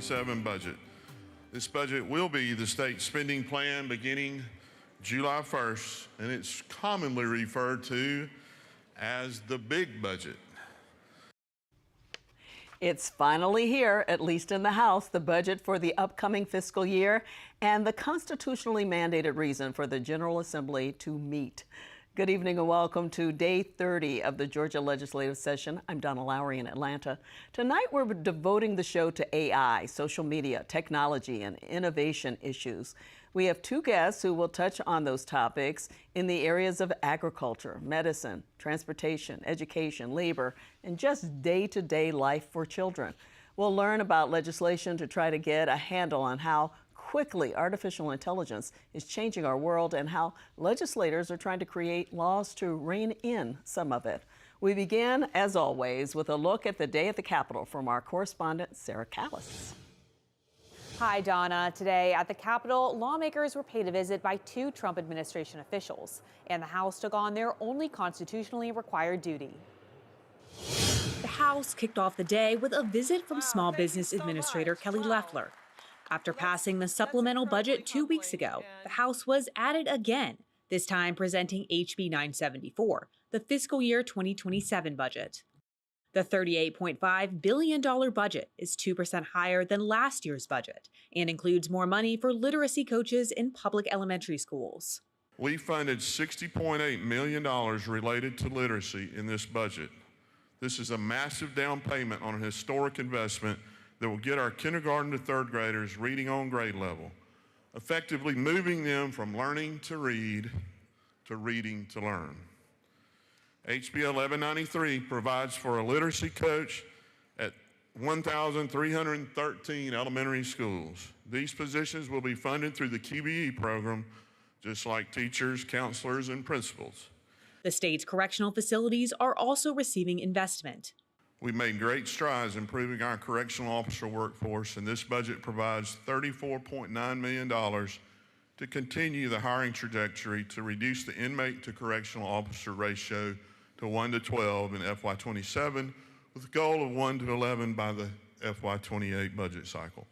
2027 budget. This budget will be the state spending plan beginning July 1st, and it's commonly referred to as the big budget. It's finally here, at least in the House, the budget for the upcoming fiscal year and the constitutionally mandated reason for the General Assembly to meet. Good evening and welcome to Day 30 of the Georgia legislative session. I'm Donna Lowry in Atlanta. Tonight we're devoting the show to AI, social media, technology, and innovation issues. We have two guests who will touch on those topics in the areas of agriculture, medicine, transportation, education, labor, and just day-to-day life for children. We'll learn about legislation to try to get a handle on how quickly artificial intelligence is changing our world and how legislators are trying to create laws to rein in some of it. We begin, as always, with a look at the day at the Capitol from our correspondent, Sarah Callis. Hi, Donna. Today at the Capitol, lawmakers were paid a visit by two Trump administration officials, and the House took on their only constitutionally required duty. The House kicked off the day with a visit from Small Business Administrator Kelly Loeffler. After passing the supplemental budget 2 weeks ago, the House was at it again, this time presenting HB 974, the fiscal year 2027 budget. The $38.5 billion budget is 2% higher than last year's budget and includes more money for literacy coaches in public elementary schools. We funded $60.8 million related to literacy in this budget. This is a massive down payment on a historic investment that will get our kindergarten to third graders reading on grade level, effectively moving them from learning to read to reading to learn. HB 1193 provides for a literacy coach at 1,313 elementary schools. These positions will be funded through the QBE program, just like teachers, counselors, and principals. The state's correctional facilities are also receiving investment. We made great strides improving our correctional officer workforce, and this budget provides $34.9 million to continue the hiring trajectory to reduce the inmate to correctional officer ratio to 1 to 12 in FY27, with a goal of 1 to 11 by the FY28 budget cycle.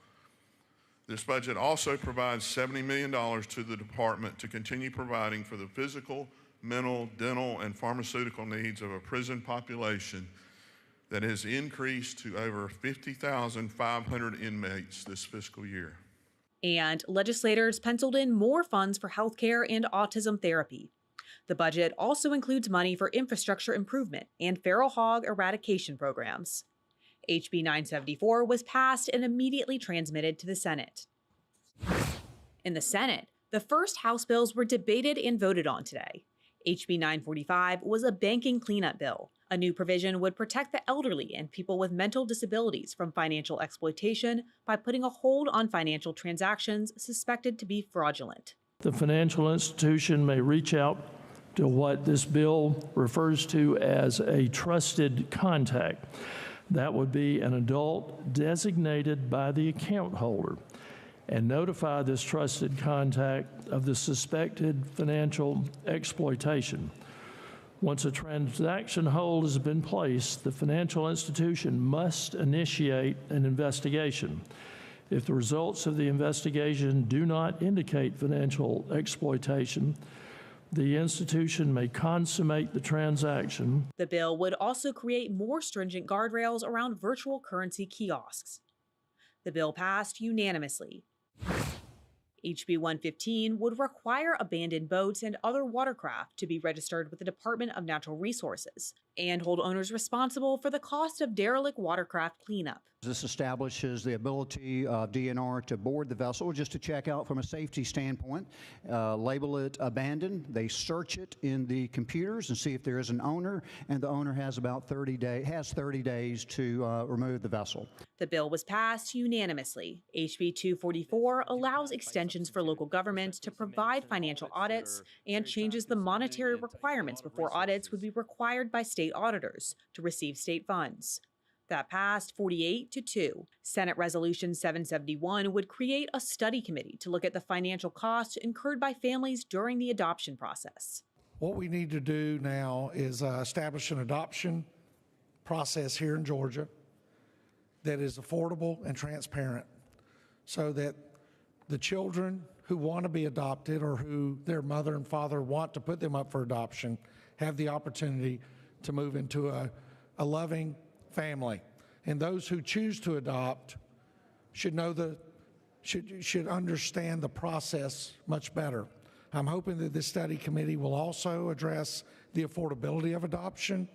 This budget also provides $70 million to the department to continue providing for the physical, mental, dental, and pharmaceutical needs of a prison population that has increased to over 50,500 inmates this fiscal year. And legislators penciled in more funds for healthcare and autism therapy. The budget also includes money for infrastructure improvement and feral hog eradication programs. HB 974 was passed and immediately transmitted to the Senate. In the Senate, the first House bills were debated and voted on today. HB 945 was a banking cleanup bill. A new provision would protect the elderly and people with mental disabilities from financial exploitation by putting a hold on financial transactions suspected to be fraudulent. The financial institution may reach out to what this bill refers to as a trusted contact. That would be an adult designated by the account holder and notify this trusted contact of the suspected financial exploitation. Once a transaction hold has been placed, the financial institution must initiate an investigation. If the results of the investigation do not indicate financial exploitation, the institution may consummate the transaction. The bill would also create more stringent guardrails around virtual currency kiosks. The bill passed unanimously. HB 115 would require abandoned boats and other watercraft to be registered with the Department of Natural Resources and hold owners responsible for the cost of derelict watercraft cleanup. This establishes the ability of DNR to board the vessel just to check out from a safety standpoint, label it abandoned. They search it in the computers and see if there is an owner, and the owner has about 30 days to remove the vessel. The bill was passed unanimously. HB 244 allows extensions for local governments to provide financial audits and changes the monetary requirements before audits would be required by state auditors to receive state funds. That passed 48-2. Senate Resolution 771 would create a study committee to look at the financial costs incurred by families during the adoption process. What we need to do now is establish an adoption process here in Georgia that is affordable and transparent so that the children who want to be adopted or who their mother and father want to put them up for adoption have the opportunity to move into a loving family. And those who choose to adopt should know should understand the process much better. I'm hoping that this study committee will also address the affordability of adoption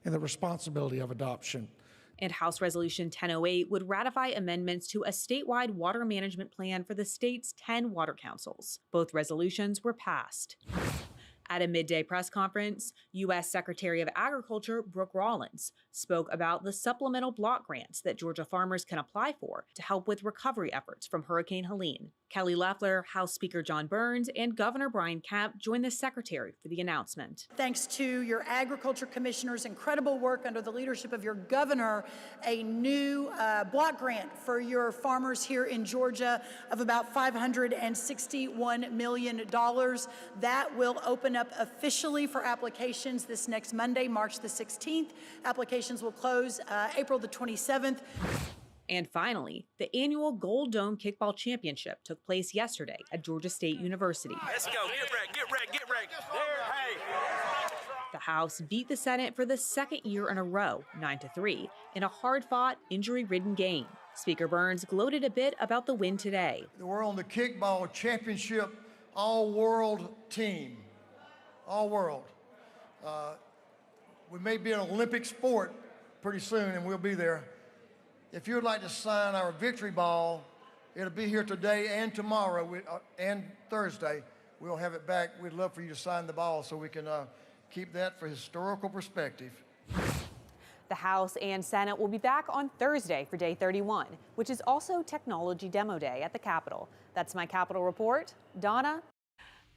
and the responsibility of adoption. And House Resolution 1008 would ratify amendments to a statewide water management plan for the state's 10 water councils. Both resolutions were passed. At a midday press conference, U.S. Secretary of Agriculture Brooke Rollins spoke about the supplemental block grants that Georgia farmers can apply for to help with recovery efforts from Hurricane Helene. Kelly Loeffler, House Speaker John Burns, and Governor Brian Kemp joined the Secretary for the announcement. Thanks to your Agriculture Commissioner's incredible work under the leadership of your governor, a new block grant for your farmers here in Georgia of about $561 million. That will open up officially for applications this next Monday, March the 16th. Applications will close April the 27th. And finally, the annual Gold Dome Kickball Championship took place yesterday at Georgia State University. Let's go. Get ready. The House beat the Senate for the second year in a row, 9-3, in a hard-fought, injury-ridden game. Speaker Burns gloated a bit about the win today. We're on the kickball championship all-world team. All world. We may be an Olympic sport pretty soon, and we'll be there. If you would like to sign our victory ball, it'll be here today and tomorrow and Thursday. We'll have it back. We'd love for you to sign the ball so we can keep that for historical perspective. The House and Senate will be back on Thursday for Day 31, which is also Technology Demo Day at the Capitol. That's my Capitol Report. Donna?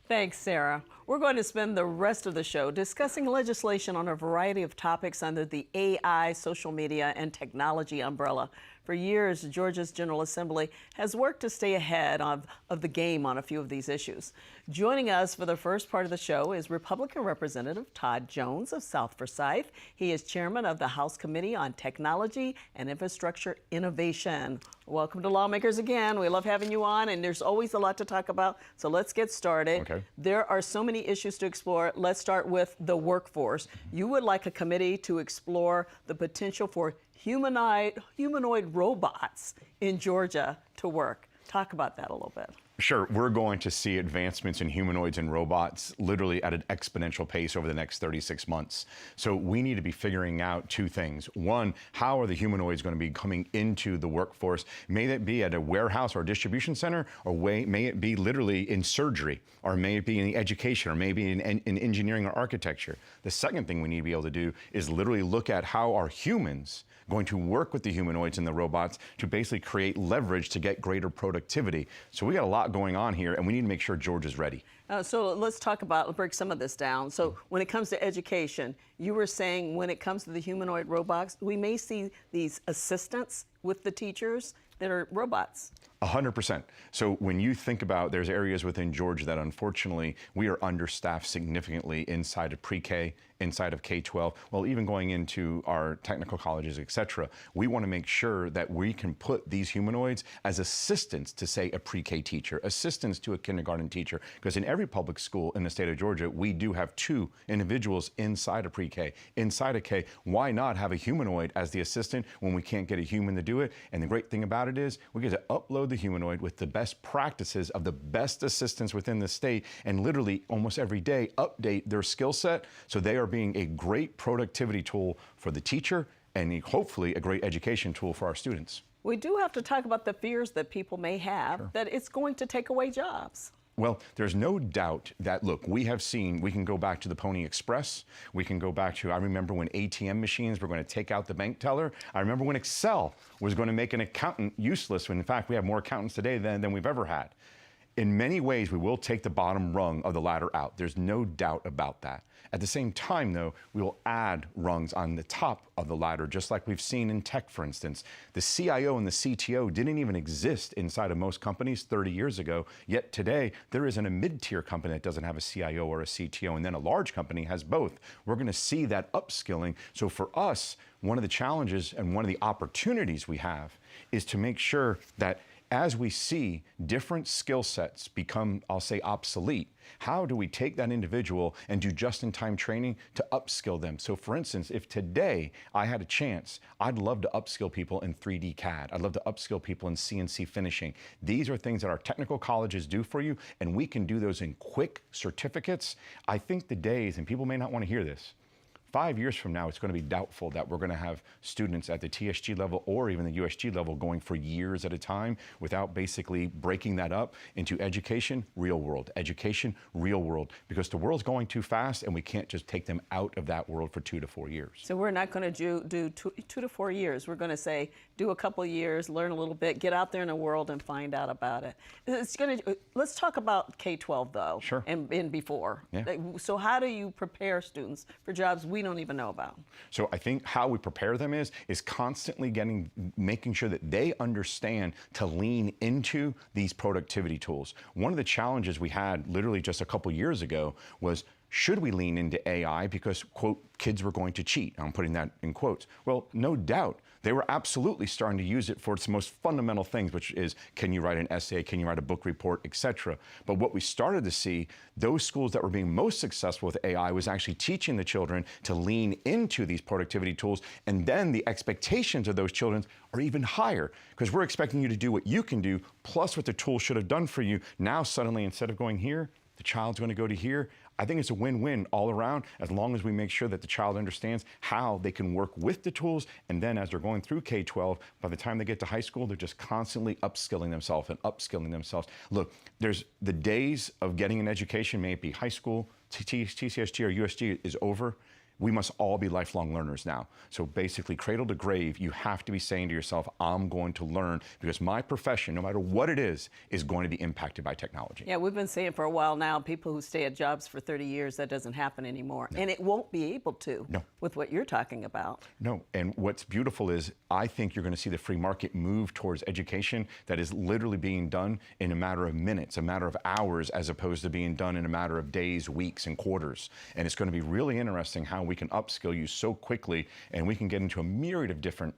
Thanks, Sarah. We're going to spend the rest of the show discussing legislation on a variety of topics under the AI, social media, and technology umbrella. For years, Georgia's General Assembly has worked to stay ahead of the game on a few of these issues. Joining us for the first part of the show is Republican Representative Todd Jones of South Forsyth. He is chairman of the House Committee on Technology and Infrastructure Innovation. Welcome to Lawmakers again. We love having you on, and there's always a lot to talk about, so let's get started. Okay. There are so many issues to explore. Let's start with the workforce. You would like a committee to explore the potential for humanoid robots in Georgia to work. Talk about that a little bit. Sure, we're going to see advancements in humanoids and robots literally at an exponential pace over the next 36 months. So we need to be figuring out two things. One, how are the humanoids going to be coming into the workforce? May that be at a warehouse or a distribution center, or may it be literally in surgery, or may it be in the education, or maybe in engineering or architecture? The second thing we need to be able to do is literally look at how are humans going to work with the humanoids and the robots to basically create leverage to get greater productivity. So we got a lot going on here, and we need to make sure Georgia's ready. So let's break some of this down. So when it comes to education, you were saying when it comes to the humanoid robots, we may see these assistants with the teachers that are robots. 100%. So when you think about, there's areas within Georgia that unfortunately we are understaffed significantly inside of pre-K, inside of K-12, well, even going into our technical colleges, et cetera. We want to make sure that we can put these humanoids as assistants to, say, a pre-K teacher, assistants to a kindergarten teacher, because in every public school in the state of Georgia, we do have two individuals inside of pre-K, inside of K. Why not have a humanoid as the assistant when we can't get a human to do it? And the great thing about it is we get to upload the humanoid with the best practices of the best assistants within the state, and literally almost every day update their skill set so they are being a great productivity tool for the teacher and hopefully a great education tool for our students. We do have to talk about the fears that people may have that it's going to take away jobs. Well, there's no doubt that, look, we can go back to the Pony Express. We can go back to, I remember when ATM machines were going to take out the bank teller. I remember when Excel was going to make an accountant useless, when in fact we have more accountants today than we've ever had. In many ways, we will take the bottom rung of the ladder out. There's no doubt about that. At the same time, though, we will add rungs on the top of the ladder, just like we've seen in tech, for instance. The CIO and the CTO didn't even exist inside of most companies 30 years ago, yet today there isn't a mid-tier company that doesn't have a CIO or a CTO, and then a large company has both. We're going to see that upskilling. So for us, one of the challenges and one of the opportunities we have is to make sure that as we see different skill sets become, I'll say, obsolete, how do we take that individual and do just-in-time training to upskill them? So for instance, if today I had a chance, I'd love to upskill people in 3D CAD. I'd love to upskill people in CNC finishing. These are things that our technical colleges do for you, and we can do those in quick certificates. I think the days, and people may not want to hear this, 5 years from now, it's going to be doubtful that we're going to have students at the TSG level or even the USG level going for years at a time without basically breaking that up into education, real world, education, real world, because the world's going too fast and we can't just take them out of that world for 2 to 4 years. So we're not going to do 2 to 4 years. We're going to say, do a couple of years, learn a little bit, get out there in the world and find out about it. Let's talk about K-12 though. Sure. And before. Yeah. So how do you prepare students for jobs we don't even know about? So I think how we prepare them is constantly making sure that they understand to lean into these productivity tools. One of the challenges we had literally just a couple years ago was, should we lean into AI because, quote, kids were going to cheat? I'm putting that in quotes. Well, no doubt. They were absolutely starting to use it for its most fundamental things, which is, can you write an essay, can you write a book report, etc. But what we started to see, those schools that were being most successful with AI was actually teaching the children to lean into these productivity tools, and then the expectations of those children are even higher, because we're expecting you to do what you can do, plus what the tool should have done for you. Now suddenly, instead of going here, the child's going to go to here. I think it's a win-win all around, as long as we make sure that the child understands how they can work with the tools, and then as they're going through K-12, by the time they get to high school, they're just constantly upskilling themselves and upskilling themselves. Look, there's the days of getting an education, may it be high school, TCSG or USG, is over. We must all be lifelong learners now. So basically, cradle to grave, you have to be saying to yourself, I'm going to learn, because my profession, no matter what it is going to be impacted by technology. Yeah, we've been saying for a while now, people who stay at jobs for 30 years, that doesn't happen anymore. No. And it won't be able to with what you're talking about. No, and what's beautiful is I think you're going to see the free market move towards education that is literally being done in a matter of minutes, a matter of hours, as opposed to being done in a matter of days, weeks, and quarters. And it's going to be really interesting how we can upskill you so quickly, and we can get into a myriad of different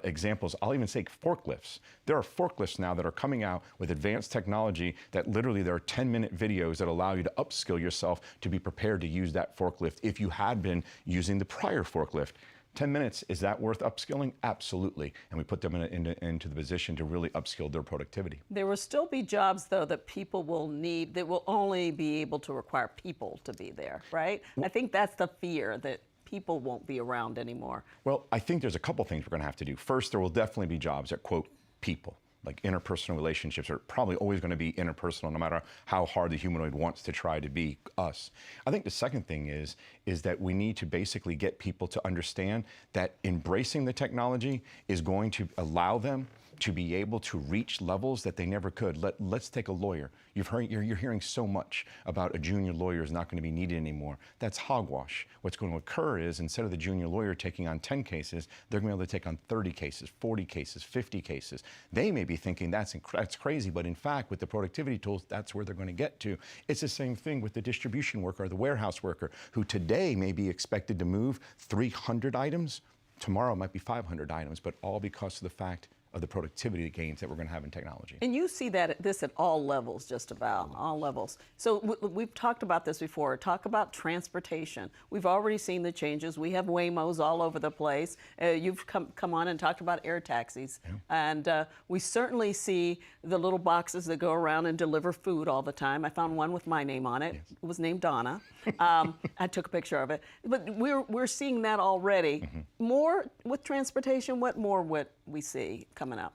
examples. I'll even say forklifts. There are forklifts now that are coming out with advanced technology that literally there are 10-minute videos that allow you to upskill yourself to be prepared to use that forklift if you had been using the prior forklift. 10 minutes, is that worth upskilling? Absolutely. And we put them into the position to really upskill their productivity. There will still be jobs, though, that people will need, that will only be able to require people to be there, right? Well, I think that's the fear, that people won't be around anymore. Well, I think there's a couple things we're going to have to do. First, there will definitely be jobs that, quote, people. Like interpersonal relationships are probably always going to be interpersonal, no matter how hard the humanoid wants to try to be us. I think the second thing is that we need to basically get people to understand that embracing the technology is going to allow them to be able to reach levels that they never could. Let's take a lawyer. You're hearing so much about a junior lawyer is not going to be needed anymore. That's hogwash. What's going to occur is, instead of the junior lawyer taking on 10 cases, they're going to be able to take on 30 cases, 40 cases, 50 cases. They may be thinking that's crazy, but in fact, with the productivity tools, that's where they're going to get to. It's the same thing with the distribution worker or the warehouse worker, who today may be expected to move 300 items. Tomorrow might be 500 items, but all because of the fact of the productivity gains that we're going to have in technology. And you see this at all levels, just about all levels. So we've talked about this before. Talk about transportation. We've already seen the changes. We have Waymos all over the place. You've come on and talked about air taxis. Yeah. And we certainly see the little boxes that go around and deliver food all the time. I found one with my name on it. Yes. It was named Donna. I took a picture of it. But we're seeing that already. Mm-hmm. More with transportation. What more would we see coming up?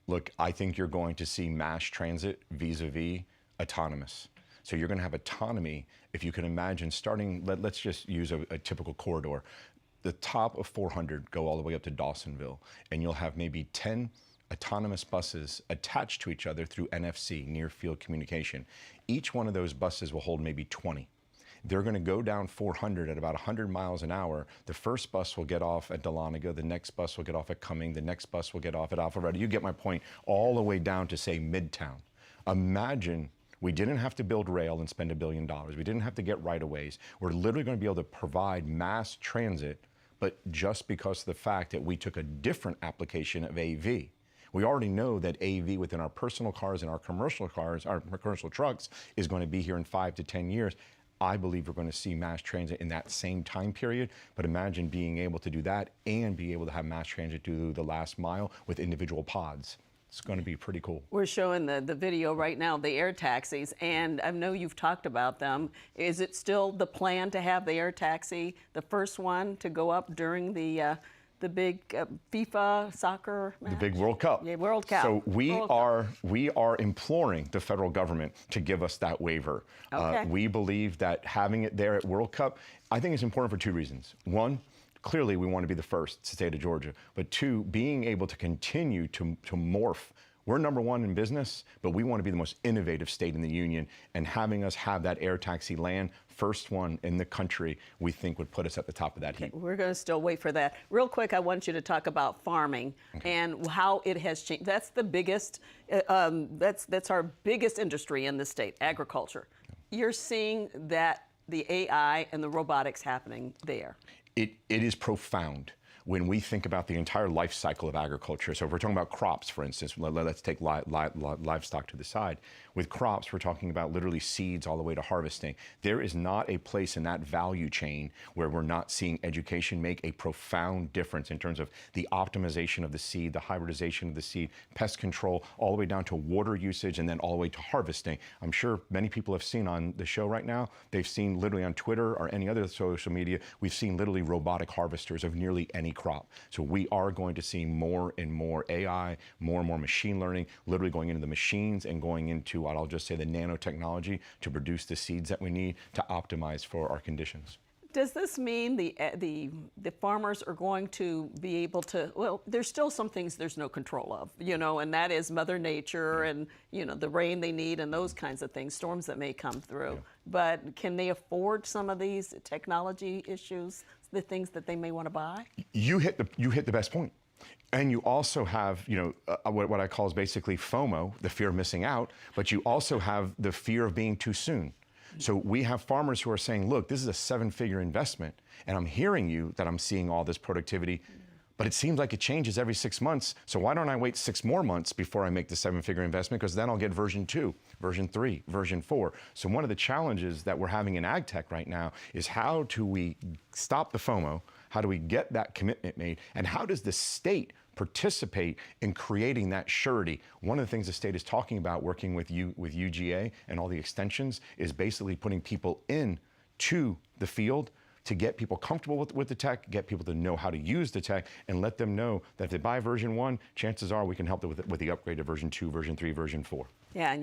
Look, I think you're going to see mass transit vis-a-vis autonomous. So you're going to have autonomy, if you can imagine, starting, let's just use a typical corridor. The top of 400 go all the way up to Dawsonville, and you'll have maybe 10 autonomous buses attached to each other through NFC, near field communication. Each one of those buses will hold maybe 20. They're going to go down 400 at about 100 miles an hour. The first bus will get off at Dahlonega, the next bus will get off at Cumming, the next bus will get off at Alpharetta. You get my point, all the way down to, say, Midtown. Imagine we didn't have to build rail and spend $1 billion. We didn't have to get right-of-ways. We're literally going to be able to provide mass transit, but just because of the fact that we took a different application of AV. We already know that AV within our personal cars and our commercial trucks is going to be here in 5 to 10 years. I believe we're going to see mass transit in that same time period, but imagine being able to do that and be able to have mass transit do the last mile with individual pods. It's going to be pretty cool. We're showing the video right now, the air taxis, and I know you've talked about them. Is it still the plan to have the air taxi, the first one to go up during the big FIFA soccer match? The big World Cup. Yeah, World Cup. So we are imploring the federal government to give us that waiver. Okay. We believe that having it there at World Cup, I think it's important for 2 reasons. One, clearly we want to be the first state of Georgia, but 2, being able to continue to morph. We're number 1 in business, but we want to be the most innovative state in the union, and having us have that air taxi land, first one in the country, we think would put us at the top of that heap. We're going to still wait for that. Real quick, I want you to talk about farming and how it has changed. That's the biggest, that's our biggest industry in the state, agriculture. You're seeing that the AI and the robotics happening there. It is profound when we think about the entire life cycle of agriculture. So if we're talking about crops, for instance, let's take livestock to the side. With crops, we're talking about literally seeds all the way to harvesting. There is not a place in that value chain where we're not seeing education make a profound difference in terms of the optimization of the seed, the hybridization of the seed, pest control, all the way down to water usage, and then all the way to harvesting. I'm sure many people have seen on the show right now, they've seen literally on Twitter or any other social media, we've seen literally robotic harvesters of nearly any crop. So we are going to see more and more AI, more and more machine learning, literally going into the machines and going into what I'll just say the nanotechnology to produce the seeds that we need to optimize for our conditions. Does this mean the farmers are going to be able to, well, there's still some things there's no control of, and that is Mother Nature and, the rain they need and those kinds of things, storms that may come through. Yeah. But can they afford some of these technology issues, the things that they may want to buy? You hit the best point. And you also have, what I call is basically FOMO, the fear of missing out, but you also have the fear of being too soon. So we have farmers who are saying, look, this is a 7-figure investment, and I'm hearing you that I'm seeing all this productivity, but it seems like it changes every 6 months. So why don't I wait 6 more months before I make the 7-figure investment? Because then I'll get version 2, version 3, version 4. So one of the challenges that we're having in ag tech right now is how do we stop the FOMO? How do we get that commitment made? And how does the state participate in creating that surety? One of the things the state is talking about working with UGA and all the extensions is basically putting people in to the field to get people comfortable with the tech, get people to know how to use the tech, and let them know that if they buy version 1, chances are we can help them with the upgrade to version 2, version 3, version 4. Yeah, and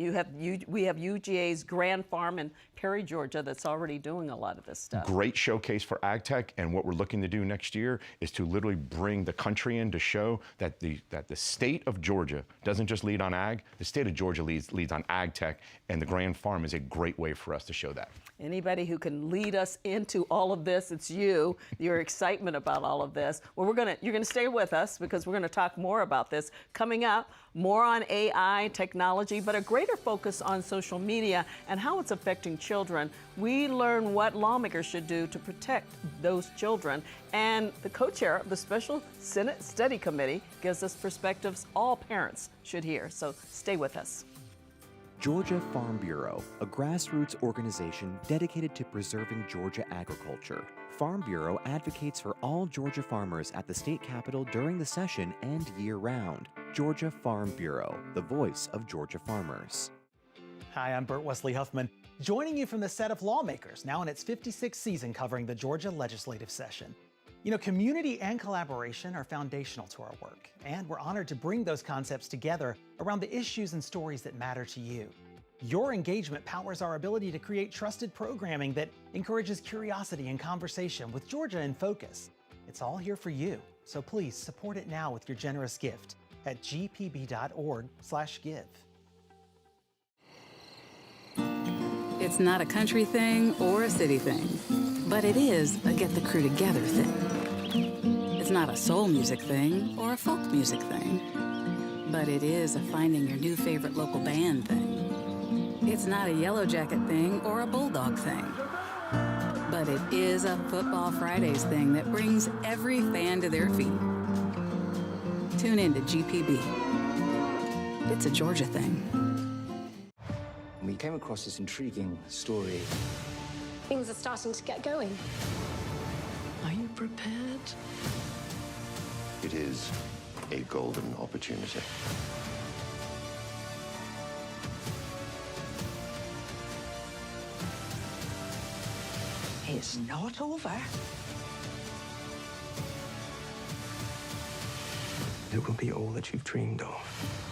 we have UGA's Grand Farm in Perry, Georgia, that's already doing a lot of this stuff. Great showcase for ag tech, and what we're looking to do next year is to literally bring the country in to show that the state of Georgia doesn't just lead on ag, the state of Georgia leads on ag tech, and the Grand Farm is a great way for us to show that. Anybody who can lead us into all of this, it's you, your excitement about all of this. Well, you're gonna stay with us because we're gonna talk more about this. Coming up, more on AI, technology, but a greater focus on social media and how it's affecting children. We learn what lawmakers should do to protect those children. And the co-chair of the Special Senate Study Committee gives us perspectives all parents should hear. So stay with us. Georgia Farm Bureau, a grassroots organization dedicated to preserving Georgia agriculture. Farm Bureau advocates for all Georgia farmers at the state capitol during the session and year-round. Georgia Farm Bureau, the voice of Georgia farmers. Hi, I'm Burt Wesley Huffman, joining you from the set of Lawmakers, now in its 56th season covering the Georgia legislative session. Community and collaboration are foundational to our work, and we're honored to bring those concepts together around the issues and stories that matter to you. Your engagement powers our ability to create trusted programming that encourages curiosity and conversation with Georgia in focus. It's all here for you, so please support it now with your generous gift at gpb.org/give. It's not a country thing or a city thing, but it is a get the crew together thing. It's not a soul music thing or a folk music thing, but it is a finding your new favorite local band thing. It's not a Yellow Jacket thing or a Bulldog thing, but it is a Football Fridays thing that brings every fan to their feet. Tune in to GPB. It's a Georgia thing. We came across this intriguing story. Things are starting to get going. Are you prepared? It is a golden opportunity. It's not over. It will be all that you've dreamed of.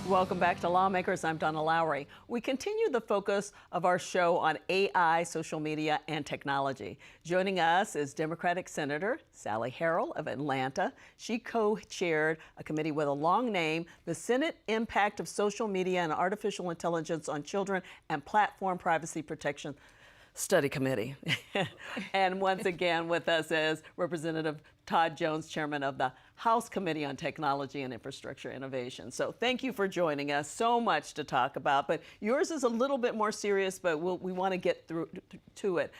Welcome back to Lawmakers. I'm Donna Lowry. We continue the focus of our show on AI, social media, and technology. Joining us is Democratic Senator Sally Harrell of Atlanta. She co-chaired a committee with a long name, the Senate Impact of Social Media and Artificial Intelligence on Children and Platform Privacy Protection Study Committee. And once again with us is Representative Todd Jones, chairman of the House Committee on Technology and Infrastructure Innovation. So thank you for joining us. So much to talk about, but yours is a little bit more serious, but we want to get through to it.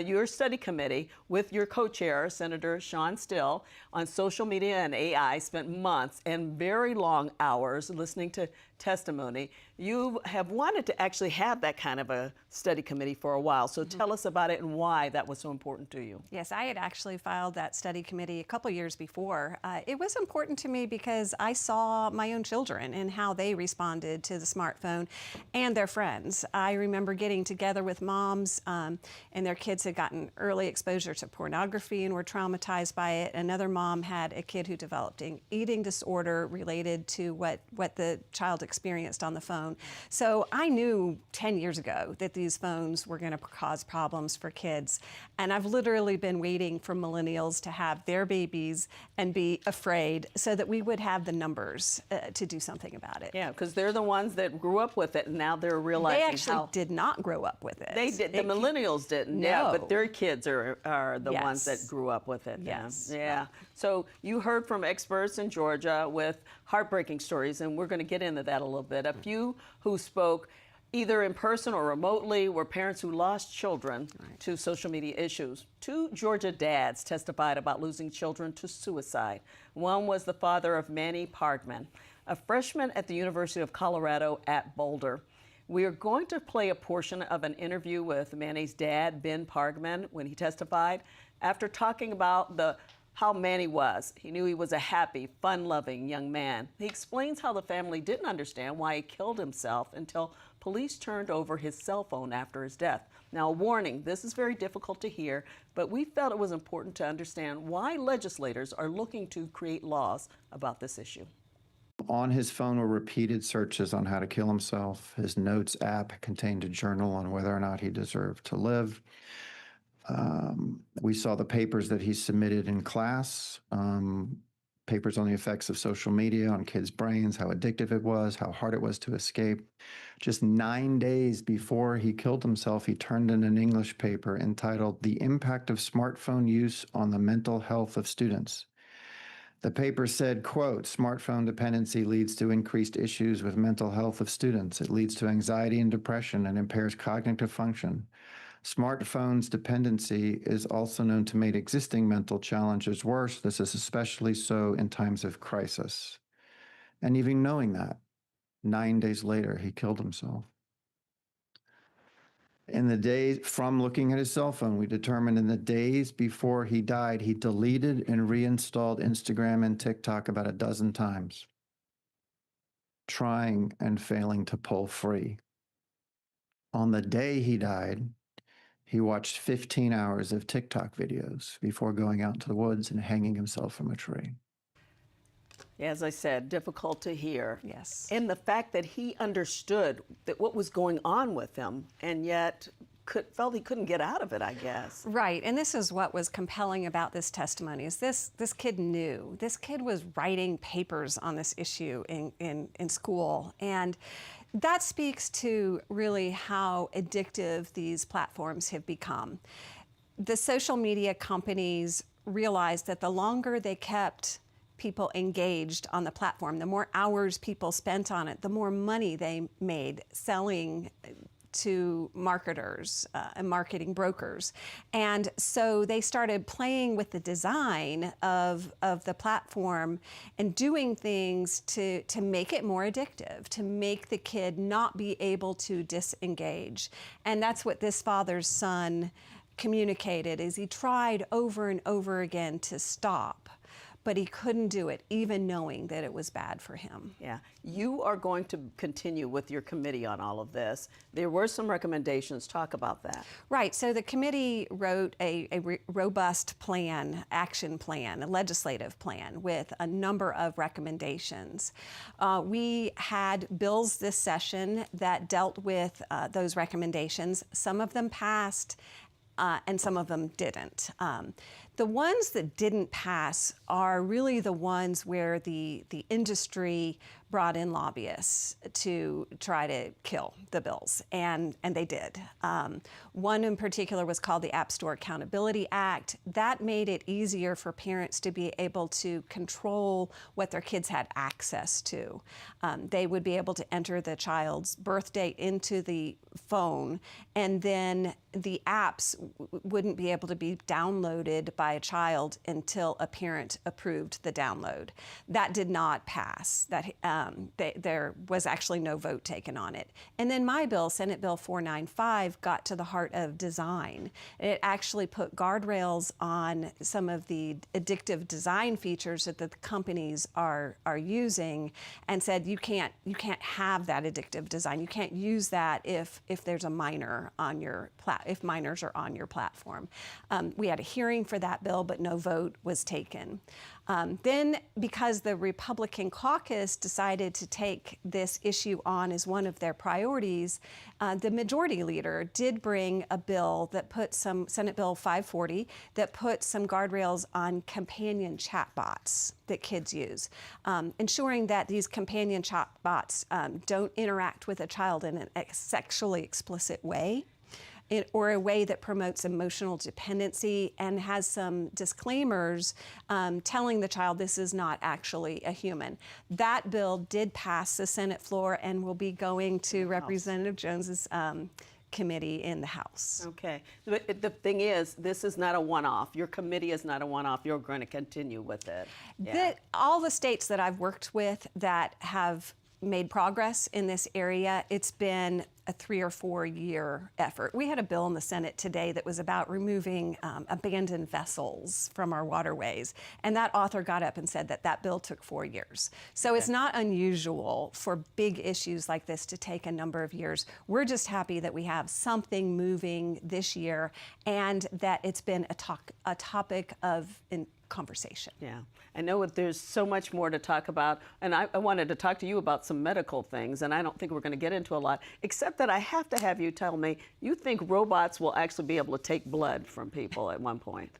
Your study committee with your co-chair, Senator Sean Still, on social media and AI spent months and very long hours listening to testimony. You have wanted to actually have that kind of a study committee for a while. So tell us about it and why that was so important to you. Yes, I had actually filed that study committee a couple years before. It was important to me because I saw my own children and how they responded to the smartphone and their friends. I remember getting together with moms and their kids had gotten early exposure to pornography and were traumatized by it. Another mom had a kid who developed an eating disorder related to what the child experienced on the phone. So I knew 10 years ago that these phones were going to cause problems for kids. And I've literally been waiting for millennials to have their babies and be afraid so that we would have the numbers to do something about it. Yeah, because they're the ones that grew up with it and now they're realizing they actually did not grow up with it. They did. The millennials didn't. No. Yeah, but their kids are the ones that Yes. grew up with it. Yes. Yeah. So you heard from experts in Georgia with heartbreaking stories, and we're going to get into that a little bit. A few who spoke either in person or remotely were parents who lost children to social media issues. 2 Georgia dads testified about losing children to suicide. One was the father of Manny Parkman, a freshman at the University of Colorado at Boulder. We are going to play a portion of an interview with Manny's dad, Ben Parkman, when he testified. After talking about how Manny was, he knew he was a happy, fun-loving young man. He explains how the family didn't understand why he killed himself until police turned over his cell phone after his death. Now, a warning, this is very difficult to hear, but we felt it was important to understand why legislators are looking to create laws about this issue. On his phone were repeated searches on how to kill himself. His notes app contained a journal on whether or not he deserved to live. We saw the papers that he submitted in class, papers on the effects of social media on kids' brains, how addictive it was, how hard it was to escape. Just 9 days before he killed himself, he turned in an English paper entitled "The Impact of Smartphone Use on the Mental Health of Students." The paper said, quote, "Smartphone dependency leads to increased issues with mental health of students. It leads to anxiety and depression and impairs cognitive function. Smartphones dependency is also known to make existing mental challenges worse. This is especially so in times of crisis." And even knowing that, 9 days later, he killed himself. In the days from looking at his cell phone, we determined in the days before he died, he deleted and reinstalled Instagram and TikTok about a dozen times, trying and failing to pull free. On the day he died, he watched 15 hours of TikTok videos before going out into the woods and hanging himself from a tree. As I said, difficult to hear. Yes. And the fact that he understood that what was going on with him and yet felt he couldn't get out of it, I guess. Right, and this is what was compelling about this testimony, is this kid knew. This kid was writing papers on this issue in school, and that speaks to really how addictive these platforms have become. the social media companies realized that the longer they kept people engaged on the platform, the more hours people spent on it, the more money they made selling to marketers and marketing brokers. And so they started playing with the design of the platform and doing things to make it more addictive, to make the kid not be able to disengage. And that's what this father's son communicated, is he tried over and over again to stop, but he couldn't do it, even knowing that it was bad for him. Yeah, you are going to continue with your committee on all of this. There were some recommendations. Talk about that. Right, so the committee wrote a robust plan, action plan, a legislative plan with a number of recommendations. We had bills this session that dealt with those recommendations. Some of them passed, and some of them didn't. The ones that didn't pass are really the ones where the industry brought in lobbyists to try to kill the bills, and they did. One in particular was called the App Store Accountability Act. That made it easier for parents to be able to control what their kids had access to. They would be able to enter the child's birth date into the phone, and then the apps wouldn't be able to be downloaded by a child until a parent approved the download. That did not pass. There was actually no vote taken on it. And then my bill, Senate Bill 495, got to the heart of design. It actually put guardrails on some of the addictive design features that the companies are using, and said you can't have that addictive design. You can't use that if there's a minor on your if minors are on your platform. We had a hearing for that bill, but no vote was taken. Then, because the Republican caucus decided to take this issue on as one of their priorities, the majority leader did bring a bill that put Senate Bill 540, that put some guardrails on companion chatbots that kids use, ensuring that these companion chatbots don't interact with a child in a sexually explicit way, or a way that promotes emotional dependency, and has some disclaimers telling the child this is not actually a human. That bill did pass the Senate floor and will be going to Representative Jones's committee in the House. Okay. But the thing is, this is not a one-off. Your committee is not a one-off. You're going to continue with it. Yeah. All the states that I've worked with that have made progress in this area, it's been a 3 or 4 year effort. We had a bill in the Senate today that was about removing abandoned vessels from our waterways, and that author got up and said that bill took 4 years. So it's not unusual for big issues like this to take a number of years. We're just happy that we have something moving this year, and that it's been a topic of conversation. Yeah, I know there's so much more to talk about, and I wanted to talk to you about some medical things, and I don't think we're going to get into a lot, except that I have to have you tell me, you think robots will actually be able to take blood from people at one point?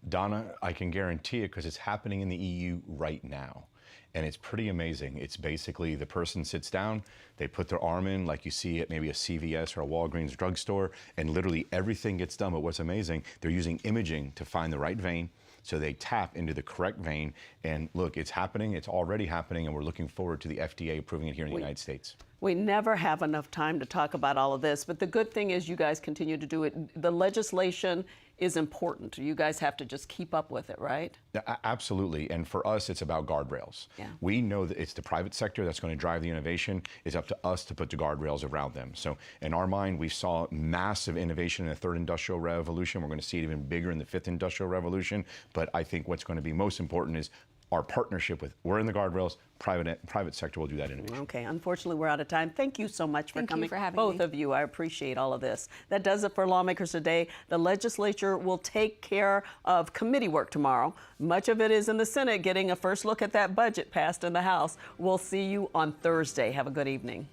Donna, I can guarantee it, because it's happening in the EU right now. And it's pretty amazing. It's basically the person sits down, they put their arm in like you see at maybe a CVS or a Walgreens drugstore, and literally everything gets done. But what's amazing, they're using imaging to find the right vein. So they tap into the correct vein, and look, it's happening, it's already happening, and we're looking forward to the FDA approving it here in the United States. We never have enough time to talk about all of this, but the good thing is you guys continue to do it. The legislation is important. You guys have to just keep up with it, right? Absolutely, and for us, it's about guardrails. Yeah. We know that it's the private sector that's going to drive the innovation. It's up to us to put the guardrails around them. So in our mind, we saw massive innovation in the third industrial revolution. We're going to see it even bigger in the fifth industrial revolution. But I think what's going to be most important is our partnership with, we're in the guardrails, private sector will do that innovation. Okay, unfortunately, we're out of time. Thank you so much for coming. Thank you for having both me. of you. I appreciate all of this. That does it for Lawmakers Today. The legislature will take care of committee work tomorrow. Much of it is in the Senate, getting a first look at that budget passed in the House. We'll see you on Thursday. Have a good evening.